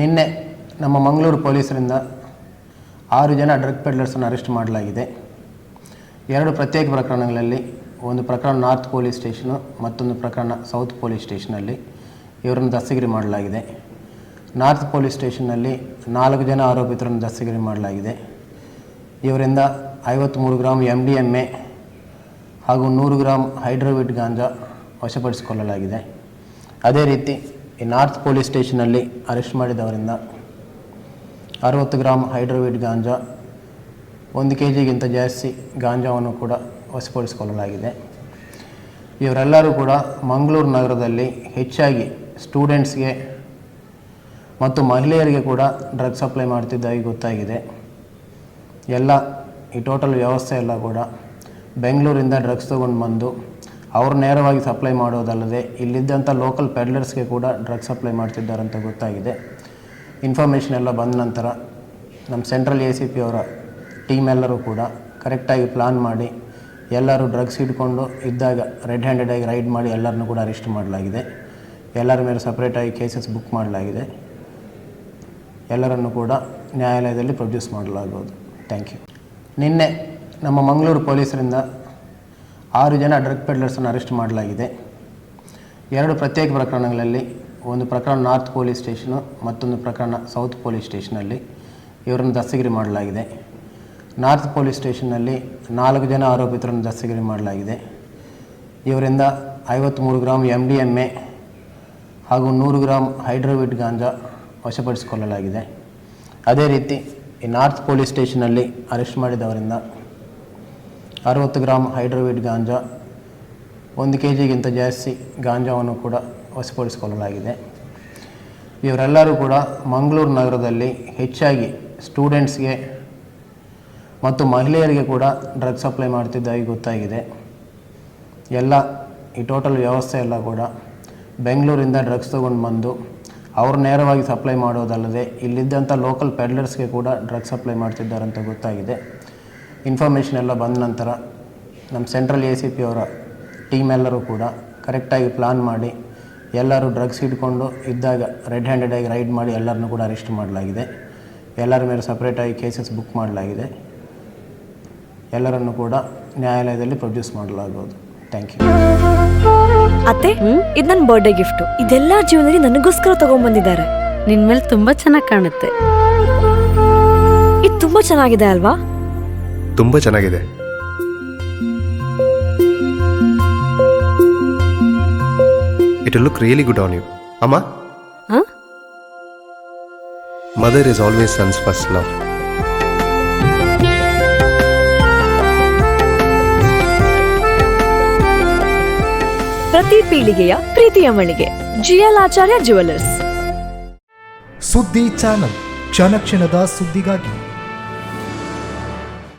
ನಿನ್ನೆ ನಮ್ಮ ಮಂಗಳೂರು ಪೊಲೀಸರಿಂದ 6 ಜನ ಡ್ರಗ್ ಪೆಡ್ಲರ್ಸನ್ನು ಅರೆಸ್ಟ್ ಮಾಡಲಾಗಿದೆ. 2 ಪ್ರತ್ಯೇಕ ಪ್ರಕರಣಗಳಲ್ಲಿ, ಒಂದು ಪ್ರಕರಣ ನಾರ್ತ್ ಪೊಲೀಸ್ ಸ್ಟೇಷನು, ಮತ್ತೊಂದು ಪ್ರಕರಣ ಸೌತ್ ಪೊಲೀಸ್ ಸ್ಟೇಷನಲ್ಲಿ ಇವರನ್ನು ದಸ್ತಗಿರಿ ಮಾಡಲಾಗಿದೆ. ನಾರ್ತ್ ಪೊಲೀಸ್ ಸ್ಟೇಷನ್ನಲ್ಲಿ 4 ಜನ ಆರೋಪಿತರನ್ನು ದಸ್ತಗಿರಿ ಮಾಡಲಾಗಿದೆ. ಇವರಿಂದ 53 ಗ್ರಾಂ MDMA ಹಾಗೂ 100 ಗ್ರಾಂ ಹೈಡ್ರೋವಿಟ್ ಗಾಂಜಾ ವಶಪಡಿಸಿಕೊಳ್ಳಲಾಗಿದೆ. ಅದೇ ರೀತಿ ಈ ನಾರ್ತ್ ಪೊಲೀಸ್ ಸ್ಟೇಷನಲ್ಲಿ ಅರೆಸ್ಟ್ ಮಾಡಿದವರಿಂದ 60 ಗ್ರಾಂ ಹೈಡ್ರೋವಿಟ್ ಗಾಂಜಾ, 1 kg ಜಾಸ್ತಿ ಗಾಂಜಾವನ್ನು ಕೂಡ ವಶಪಡಿಸಿಕೊಳ್ಳಲಾಗಿದೆ. ಇವರೆಲ್ಲರೂ ಕೂಡ ಮಂಗಳೂರು ನಗರದಲ್ಲಿ ಹೆಚ್ಚಾಗಿ ಸ್ಟೂಡೆಂಟ್ಸ್ಗೆ ಮತ್ತು ಮಹಿಳೆಯರಿಗೆ ಕೂಡ ಡ್ರಗ್ ಸಪ್ಲೈ ಮಾಡ್ತಿದ್ದಾಗಿ ಗೊತ್ತಾಗಿದೆ. ಈ ಟೋಟಲ್ ವ್ಯವಸ್ಥೆ ಎಲ್ಲ ಕೂಡ ಬೆಂಗಳೂರಿಂದ ಡ್ರಗ್ಸ್ ತೊಗೊಂಡು ಬಂದು ಅವರು ನೇರವಾಗಿ ಸಪ್ಲೈ ಮಾಡೋದಲ್ಲದೆ ಇಲ್ಲಿದ್ದಂಥ ಲೋಕಲ್ ಪೆಡ್ಲರ್ಸ್ಗೆ ಕೂಡ ಡ್ರಗ್ ಸಪ್ಲೈ ಮಾಡ್ತಿದ್ದಾರೆ ಅಂತ ಗೊತ್ತಾಗಿದೆ. ಇನ್ಫಾರ್ಮೇಷನ್ ಎಲ್ಲ ಬಂದ ನಂತರ ನಮ್ಮ ಸೆಂಟ್ರಲ್ ACP ಅವರ ಟೀಮ್ ಎಲ್ಲರೂ ಕೂಡ ಕರೆಕ್ಟಾಗಿ ಪ್ಲಾನ್ ಮಾಡಿ ಎಲ್ಲರೂ ಡ್ರಗ್ಸ್ ಹಿಡ್ಕೊಂಡು ಇದ್ದಾಗ ರೆಡ್ ಹ್ಯಾಂಡೆಡಾಗಿ ರೈಡ್ ಮಾಡಿ ಎಲ್ಲರನ್ನೂ ಕೂಡ ಅರೆಸ್ಟ್ ಮಾಡಲಾಗಿದೆ. ಎಲ್ಲರ ಮೇಲೆ ಸಪ್ರೇಟಾಗಿ ಕೇಸಸ್ ಬುಕ್ ಮಾಡಲಾಗಿದೆ. ಎಲ್ಲರನ್ನು ಕೂಡ ನ್ಯಾಯಾಲಯದಲ್ಲಿ ಪ್ರೊಡ್ಯೂಸ್ ಮಾಡಲಾಗುವುದು. Thank you. ನಿನ್ನೆ ನಮ್ಮ ಮಂಗಳೂರು ಪೊಲೀಸರಿಂದ 6 ಜನ ಡ್ರಗ್ ಪೆಡ್ಲರ್ಸನ್ನು ಅರೆಸ್ಟ್ ಮಾಡಲಾಗಿದೆ. 2 ಪ್ರತ್ಯೇಕ ಪ್ರಕರಣಗಳಲ್ಲಿ, ಒಂದು ಪ್ರಕರಣ ನಾರ್ತ್ ಪೊಲೀಸ್ ಸ್ಟೇಷನು, ಮತ್ತೊಂದು ಪ್ರಕರಣ ಸೌತ್ ಪೊಲೀಸ್ ಸ್ಟೇಷನಲ್ಲಿ ಇವರನ್ನು ದಸ್ತಗಿರಿ ಮಾಡಲಾಗಿದೆ. ನಾರ್ತ್ ಪೊಲೀಸ್ ಸ್ಟೇಷನ್ನಲ್ಲಿ 4 ಜನ ಆರೋಪಿತರನ್ನು ದಸ್ತಗಿರಿ ಮಾಡಲಾಗಿದೆ. ಇವರಿಂದ 53 ಗ್ರಾಂ MDMA ಹಾಗೂ 100 ಗ್ರಾಂ ಹೈಡ್ರೋವಿಟ್ ಗಾಂಜಾ ವಶಪಡಿಸಿಕೊಳ್ಳಲಾಗಿದೆ. ಅದೇ ರೀತಿ ಈ ನಾರ್ತ್ ಪೊಲೀಸ್ ಸ್ಟೇಷನಲ್ಲಿ ಅರೆಸ್ಟ್ ಮಾಡಿದವರಿಂದ 60 ಗ್ರಾಂ ಹೈಡ್ರೋವಿಟ್ ಗಾಂಜಾ, 1 kg ಜಾಸ್ತಿ ಗಾಂಜಾವನ್ನು ಕೂಡ ವಶಪಡಿಸಿಕೊಳ್ಳಲಾಗಿದೆ. ಇವರೆಲ್ಲರೂ ಕೂಡ ಮಂಗಳೂರು ನಗರದಲ್ಲಿ ಹೆಚ್ಚಾಗಿ ಸ್ಟೂಡೆಂಟ್ಸ್ಗೆ ಮತ್ತು ಮಹಿಳೆಯರಿಗೆ ಕೂಡ ಡ್ರಗ್ ಸಪ್ಲೈ ಮಾಡ್ತಿದ್ದಾಗಿ ಗೊತ್ತಾಗಿದೆ. ಈ ಟೋಟಲ್ ವ್ಯವಸ್ಥೆ ಎಲ್ಲ ಕೂಡ ಬೆಂಗಳೂರಿಂದ ಡ್ರಗ್ಸ್ ತೊಗೊಂಡು ಬಂದು ಅವರು ನೇರವಾಗಿ ಸಪ್ಲೈ ಮಾಡೋದಲ್ಲದೆ ಇಲ್ಲಿದ್ದಂಥ ಲೋಕಲ್ ಪೆಡ್ಲರ್ಸ್ಗೆ ಕೂಡ ಡ್ರಗ್ ಸಪ್ಲೈ ಮಾಡ್ತಿದ್ದಾರೆ ಅಂತ ಗೊತ್ತಾಗಿದೆ. ಇನ್ಫಾರ್ಮೇಷನ್ ಎಲ್ಲ ಬಂದ ನಂತರ ನಮ್ಮ ಸೆಂಟ್ರಲ್ ACP ಅವರ ಟೀಮ್ ಎಲ್ಲರೂ ಕೂಡ ಕರೆಕ್ಟಾಗಿ ಪ್ಲಾನ್ ಮಾಡಿ ಎಲ್ಲರೂ ಡ್ರಗ್ಸ್ ಹಿಡ್ಕೊಂಡು ಇದ್ದಾಗ ರೆಡ್ ಹ್ಯಾಂಡೆಡಾಗಿ ರೈಡ್ ಮಾಡಿ ಎಲ್ಲರನ್ನೂ ಕೂಡ ಅರೆಸ್ಟ್ ಮಾಡಲಾಗಿದೆ. ಎಲ್ಲರ ಮೇಲೆ ಸಪ್ರೇಟಾಗಿ ಕೇಸಸ್ ಬುಕ್ ಮಾಡಲಾಗಿದೆ. ಎಲ್ಲರನ್ನು ಕೂಡ ನ್ಯಾಯಾಲಯದಲ್ಲಿ ಪ್ರೊಡ್ಯೂಸ್ ಮಾಡಲಾಗುವುದು. Thank you. ಅತ್ತೆ, ಇದು ನನ್ನ ಬರ್ಡೇ ಗಿಫ್ಟು. ಇದೆಲ್ಲ ಜೀವನದಲ್ಲಿ ನನಗೋಸ್ಕರ ತಗೊಂಡ್ಬಂದಿದ್ದಾರೆ. ನಿನ್ ಮೇಲೆ ತುಂಬಾ ಚೆನ್ನಾಗಿ ಕಾಣುತ್ತೆ. ಇದು ತುಂಬಾ ಚೆನ್ನಾಗಿದೆ ಅಲ್ವಾ? ತುಂಬಾ ಚೆನ್ನಾಗಿದೆ. It will look really good on you. Amma? Huh? Mother is always son's first love. ಪ್ರತಿ ಪೀಳಿಗೆಯ ಪ್ರೀತಿಯ ಮಳಿಗೆ GL ಆಚಾರ್ಯ ಜುವೆಲ್ಲರ್ಸ್. ಸುದ್ದಿ ಚಾನಲ್, ಕ್ಷಣ ಕ್ಷಣದ ಸುದ್ದಿಗಾಗಿ.